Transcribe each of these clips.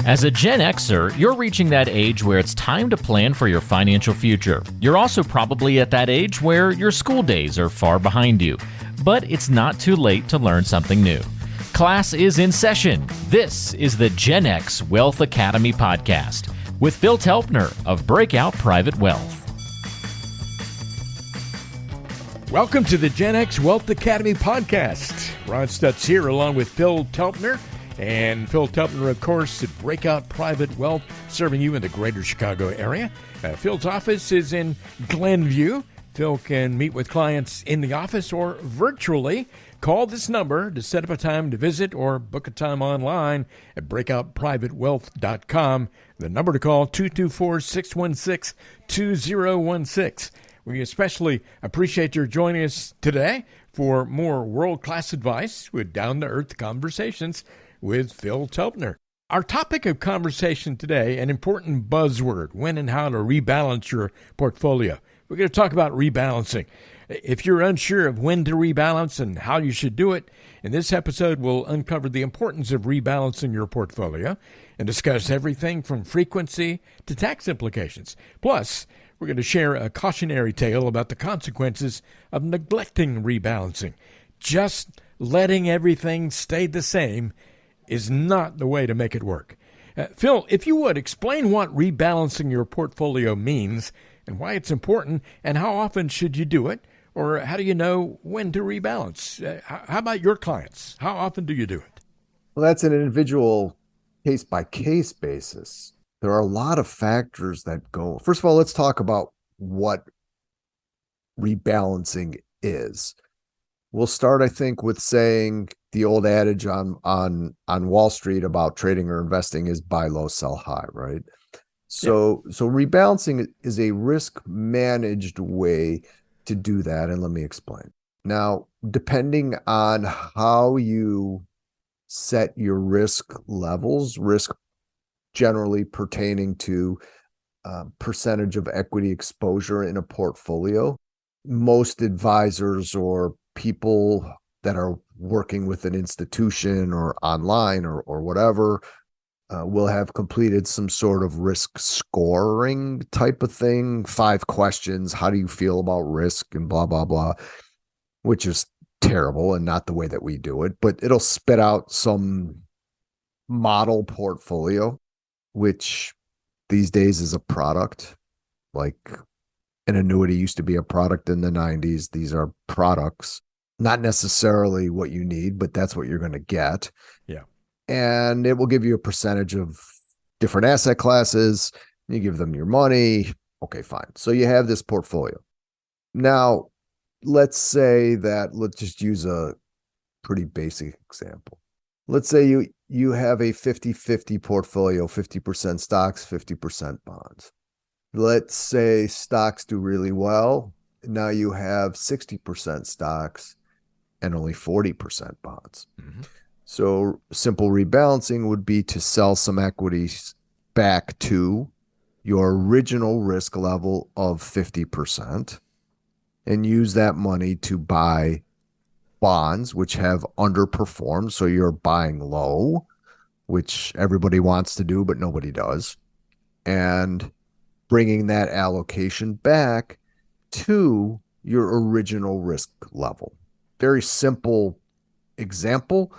As a Gen Xer, you're reaching that age where it's time to plan for your financial future. You're also probably at that age where your school days are far behind you. But it's not too late to learn something new. Class is in session. This is the Gen X Wealth Academy podcast with Phil Telpner of Breakout Private Wealth. Welcome to the Gen X Wealth Academy podcast. Ron Stutz here along with Phil Telpner. And Phil Telpner, of course, at Breakout Private Wealth, serving you in the greater Chicago area. Phil's office is in Glenview. Phil can meet with clients in the office or virtually. Call this number to set up a time to visit or book a time online at breakoutprivatewealth.com. The number to call, 224-616-2016. We especially appreciate your joining us today for more world-class advice with down-to-earth conversations with Phil Telpner. Our topic of conversation today, an important buzzword, when and how to rebalance your portfolio. We're going to talk about rebalancing. If you're unsure of when to rebalance and how you should do it, in this episode we'll uncover the importance of rebalancing your portfolio and discuss everything from frequency to tax implications. Plus, we're going to share a cautionary tale about the consequences of neglecting rebalancing. Just letting everything stay the same is not the way to make it work. Phil, if you would, explain what rebalancing your portfolio means and why it's important, and how often should you do it, or how do you know when to rebalance? How about your clients? How often do you do it? Well, that's an individual case-by-case basis. There are a lot of factors that go. First of all, let's talk about what rebalancing is. We'll start, I think, with saying the old adage on Wall Street about trading or investing is buy low, sell high, right? So rebalancing is a risk-managed way to do that, and let me explain. Now, depending on how you set your risk levels, risk generally pertaining to percentage of equity exposure in a portfolio, most advisors or people that are working with an institution or online or whatever will have completed some sort of risk scoring type of thing. 5 questions. How do you feel about risk and blah, blah, blah, which is terrible and not the way that we do it, but it'll spit out some model portfolio, which these days is a product. Like an annuity used to be a product in the 90s. These are products. Not necessarily what you need, but that's what you're going to get. Yeah. And it will give you a percentage of different asset classes. You give them your money. Okay, fine. So you have this portfolio. Now, let's just use a pretty basic example. Let's say you have a 50-50 portfolio, 50% stocks, 50% bonds. Let's say stocks do really well. Now you have 60% stocks and only 40% bonds. Mm-hmm. So simple rebalancing would be to sell some equities back to your original risk level of 50% and use that money to buy bonds, which have underperformed. So you're buying low, which everybody wants to do, but nobody does. And bringing that allocation back to your original risk level. Very simple example,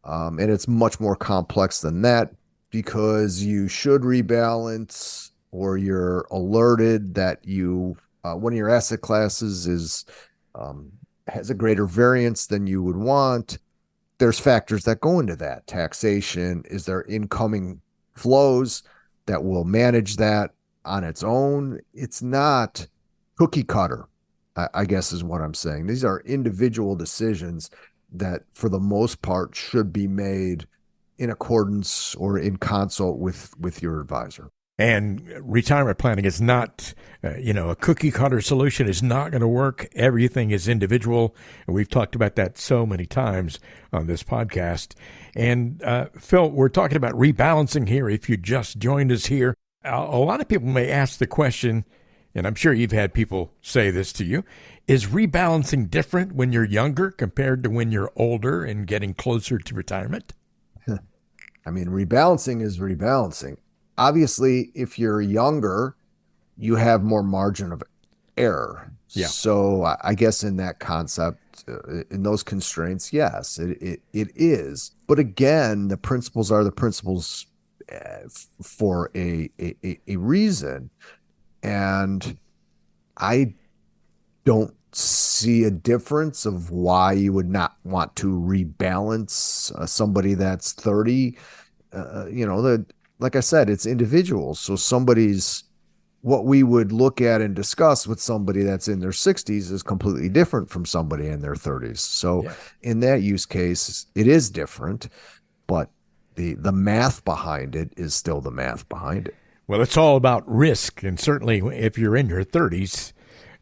and it's much more complex than that because you should rebalance, or you're alerted that one of your asset classes has a greater variance than you would want. There's factors that go into that. Taxation, is there incoming flows that will manage that on its own? It's not cookie cutter, I guess is what I'm saying. These are individual decisions that for the most part should be made in accordance or in consult with your advisor. And retirement planning is not, a cookie cutter solution is not going to work. Everything is individual. And we've talked about that so many times on this podcast. And Phil, we're talking about rebalancing here. If you just joined us here, a lot of people may ask the question, and I'm sure you've had people say this to you, is rebalancing different when you're younger compared to when you're older and getting closer to retirement? I mean, rebalancing is rebalancing. Obviously, if you're younger, you have more margin of error. Yeah. So I guess in that concept, in those constraints, yes, it is. But again, the principles are the principles for a reason. And I don't see a difference of why you would not want to rebalance somebody that's 30. Like I said, it's individuals. So somebody's what we would look at and discuss with somebody that's in their 60s is completely different from somebody in their 30s. So Yeah. in that use case, it is different, but the math behind it is still the math behind it. Well, it's all about risk. And certainly if you're in your 30s,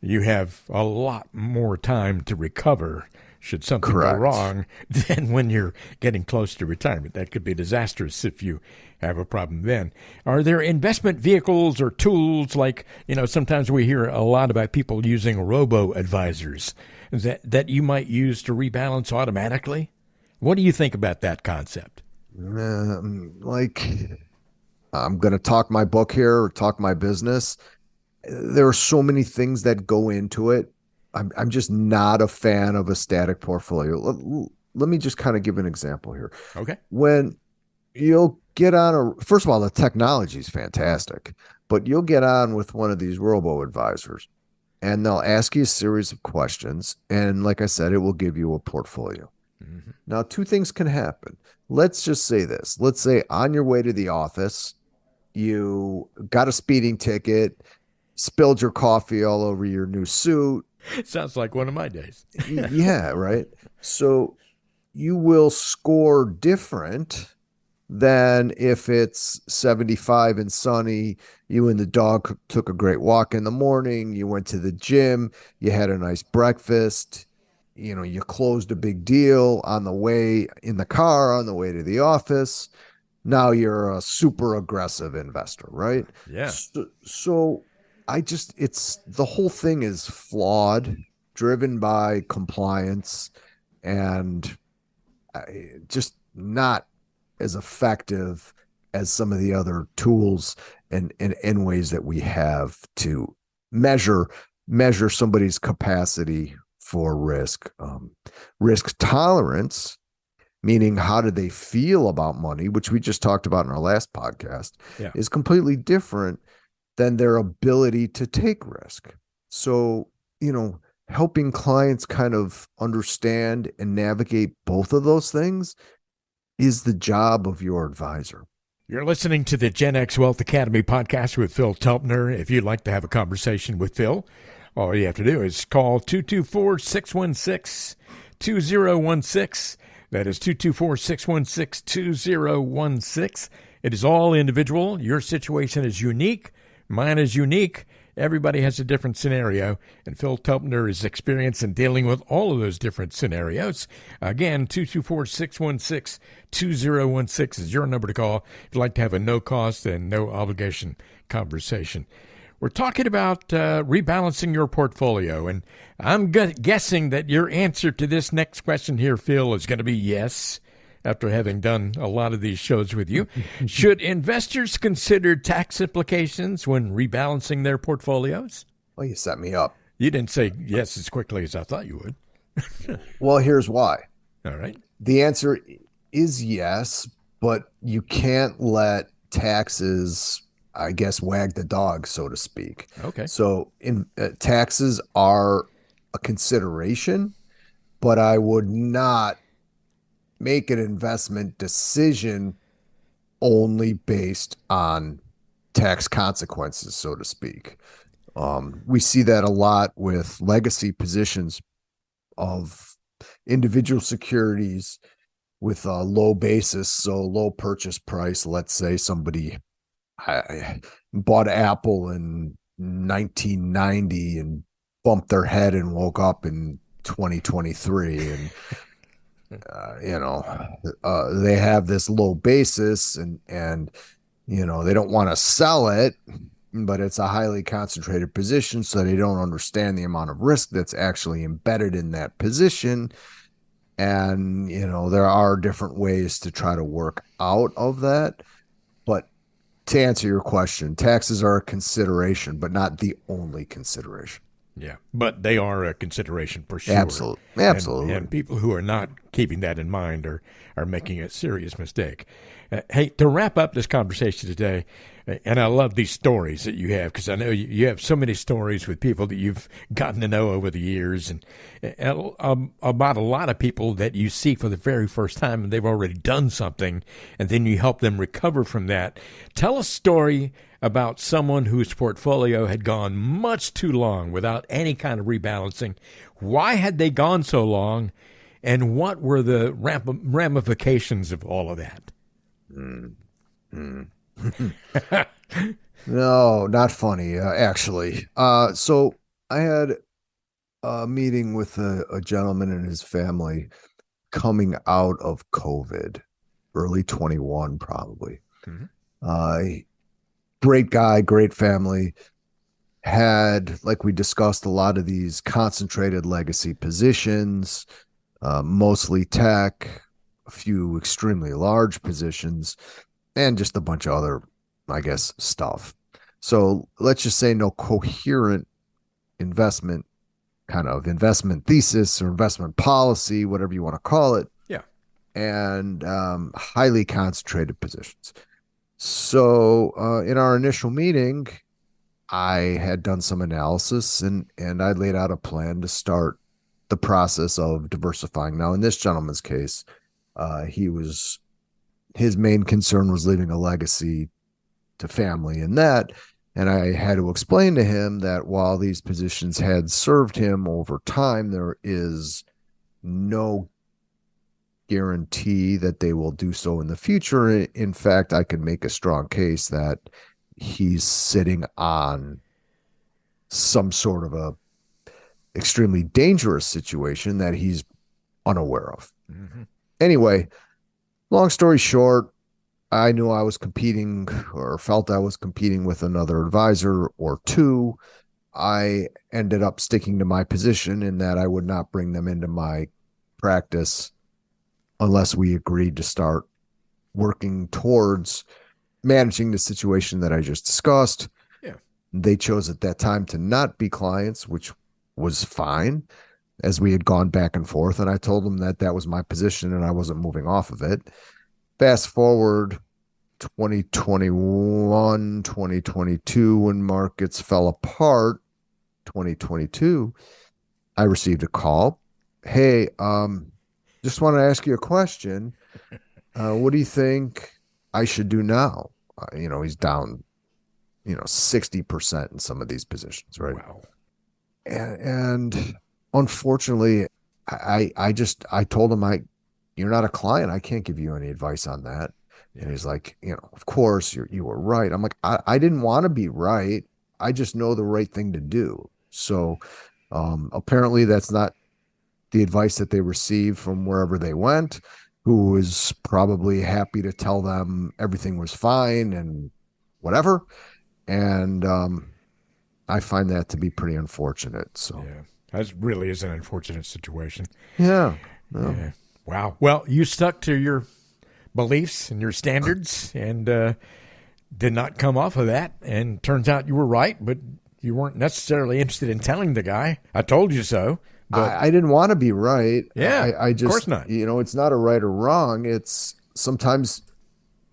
you have a lot more time to recover should something Correct. go wrong than when you're getting close to retirement. That could be disastrous if you have a problem then. Are there investment vehicles or tools like, sometimes we hear a lot about people using robo-advisors that you might use to rebalance automatically? What do you think about that concept? Like, I'm going to talk my book here or talk my business. There are so many things that go into it. I'm just not a fan of a static portfolio. Let me just kind of give an example here. Okay. When you'll get on first of all, the technology is fantastic, but you'll get on with one of these robo advisors and they'll ask you a series of questions. And like I said, it will give you a portfolio. Mm-hmm. Now, two things can happen. Let's just say this. Let's say on your way to the office, you got a speeding ticket, spilled your coffee all over your new suit. Sounds like one of my days. Yeah, right. So you will score different than if it's 75 and sunny. You and the dog took a great walk in the morning. You went to the gym. You had a nice breakfast. You closed a big deal on the way in the car on the way to the office. Now you're a super aggressive investor, right? Yeah. So it's the whole thing is flawed, driven by compliance, and just not as effective as some of the other tools and ways that we have to measure somebody's capacity for risk. Risk tolerance, meaning how do they feel about money, which we just talked about in our last podcast, is completely different than their ability to take risk. So, helping clients kind of understand and navigate both of those things is the job of your advisor. You're listening to the Gen X Wealth Academy podcast with Phil Telpner. If you'd like to have a conversation with Phil, all you have to do is call 224-616-2016. That is 224-616-2016. It is all individual. Your situation is unique. Mine is unique. Everybody has a different scenario, and Phil Telpner is experienced in dealing with all of those different scenarios. Again, 224-616-2016 is your number to call if you'd like to have a no-cost and no-obligation conversation. We're talking about rebalancing your portfolio, and I'm guessing that your answer to this next question here, Phil, is going to be yes, after having done a lot of these shows with you. Should investors consider tax implications when rebalancing their portfolios? Well, you set me up. You didn't say yes as quickly as I thought you would. Well, here's why. All right. The answer is yes, but you can't let taxes, I guess, wag the dog, so to speak. Okay. So taxes are a consideration, but I would not make an investment decision only based on tax consequences, so to speak. We see that a lot with legacy positions of individual securities with a low basis, so low purchase price. Let's say somebody bought Apple in 1990 and bumped their head and woke up in 2023 and they have this low basis and they don't want to sell it, but it's a highly concentrated position, so they don't understand the amount of risk that's actually embedded in that position. And, there are different ways to try to work out of that. But to answer your question, taxes are a consideration, but not the only consideration. Yeah, but they are a consideration for sure. Absolutely. Absolutely. And people who are not keeping that in mind are making a serious mistake. Hey, to wrap up this conversation today, and I love these stories that you have, because I know you have so many stories with people that you've gotten to know over the years, and about a lot of people that you see for the very first time, and they've already done something, and then you help them recover from that. Tell a story about someone whose portfolio had gone much too long without any kind of rebalancing. Why had they gone so long, and what were the ramifications of all of that? No, not funny, actually. So I had a meeting with a gentleman and his family coming out of COVID, early 21, probably. Great guy, great family. Had, like we discussed, a lot of these concentrated legacy positions, mostly tech, a few extremely large positions, and just a bunch of other, I guess, stuff. So let's just say no coherent investment thesis or investment policy, whatever you want to call it. Yeah. And highly concentrated positions. So in our initial meeting, I had done some analysis and I laid out a plan to start the process of diversifying. Now, in this gentleman's case, his main concern was leaving a legacy to family in that. And I had to explain to him that while these positions had served him over time, there is no guarantee that they will do so in the future. In fact, I could make a strong case that he's sitting on some sort of a extremely dangerous situation that he's unaware of. Anyway, long story short, I knew I was competing or felt I was competing with another advisor or two. I ended up sticking to my position in that I would not bring them into my practice unless we agreed to start working towards managing the situation that I just discussed. Yeah. They chose at that time to not be clients, which was fine, as we had gone back and forth. And I told them that that was my position and I wasn't moving off of it. Fast forward 2021, 2022, when markets fell apart, 2022, I received a call. Hey, just want to ask you a question. What do you think I should do now? He's down, 60% in some of these positions, right? Wow. And unfortunately, I told him, you're not a client. I can't give you any advice on that. And he's like, of course you were right. I'm like, I didn't want to be right. I just know the right thing to do. So apparently that's not the advice that they received from wherever they went, who was probably happy to tell them everything was fine and whatever. And I find that to be pretty unfortunate. So yeah, that really is an unfortunate situation. Yeah. Yeah. Wow. Well, you stuck to your beliefs and your standards and did not come off of that. And turns out you were right, but you weren't necessarily interested in telling the guy, I told you so. But I didn't want to be right. Yeah, I just, of course not. It's not a right or wrong. It's sometimes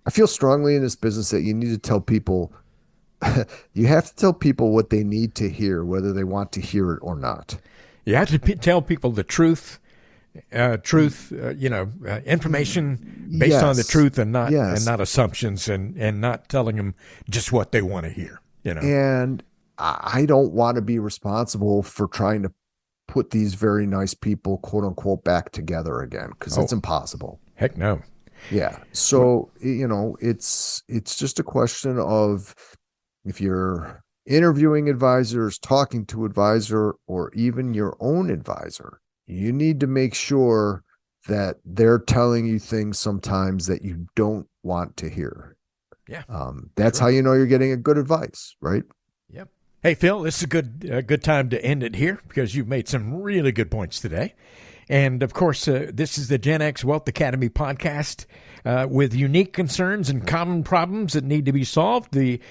I feel strongly in this business that you need to tell people, you have to tell people what they need to hear, whether they want to hear it or not. You have to tell people the truth, information based on the truth and not assumptions and not telling them just what they want to hear. And I don't want to be responsible for trying to put these very nice people, quote unquote, back together again, because it's impossible. Heck no. Yeah. So, it's just a question of, if you're interviewing advisors, talking to advisor, or even your own advisor, you need to make sure that they're telling you things sometimes that you don't want to hear. Yeah. That's how you know you're getting a good advice, right? Yep. Hey, Phil, this is a good time to end it here because you've made some really good points today. And of course, this is the Gen X Wealth Academy podcast with unique concerns and common problems that need to be solved. The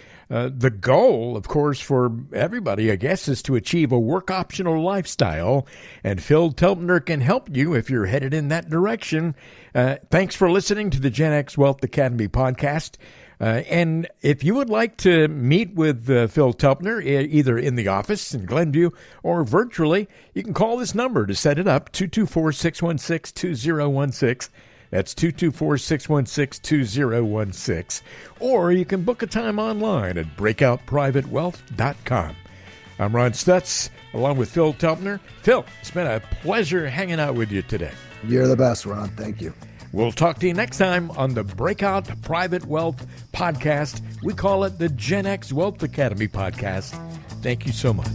goal, of course, for everybody, I guess, is to achieve a work optional lifestyle. And Phil Telpner can help you if you're headed in that direction. Thanks for listening to the Gen X Wealth Academy podcast. And if you would like to meet with Phil Telpner, either in the office in Glenview or virtually, you can call this number to set it up, 224-616-2016. That's 224-616-2016. Or you can book a time online at breakoutprivatewealth.com. I'm Ron Stutz, along with Phil Telpner. Phil, it's been a pleasure hanging out with you today. You're the best, Ron. Thank you. We'll talk to you next time on the Breakout Private Wealth podcast. We call it the Gen X Wealth Academy podcast. Thank you so much.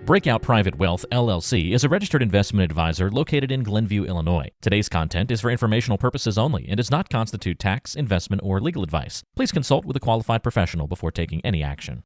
Breakout Private Wealth, LLC, is a registered investment advisor located in Glenview, Illinois. Today's content is for informational purposes only and does not constitute tax, investment, or legal advice. Please consult with a qualified professional before taking any action.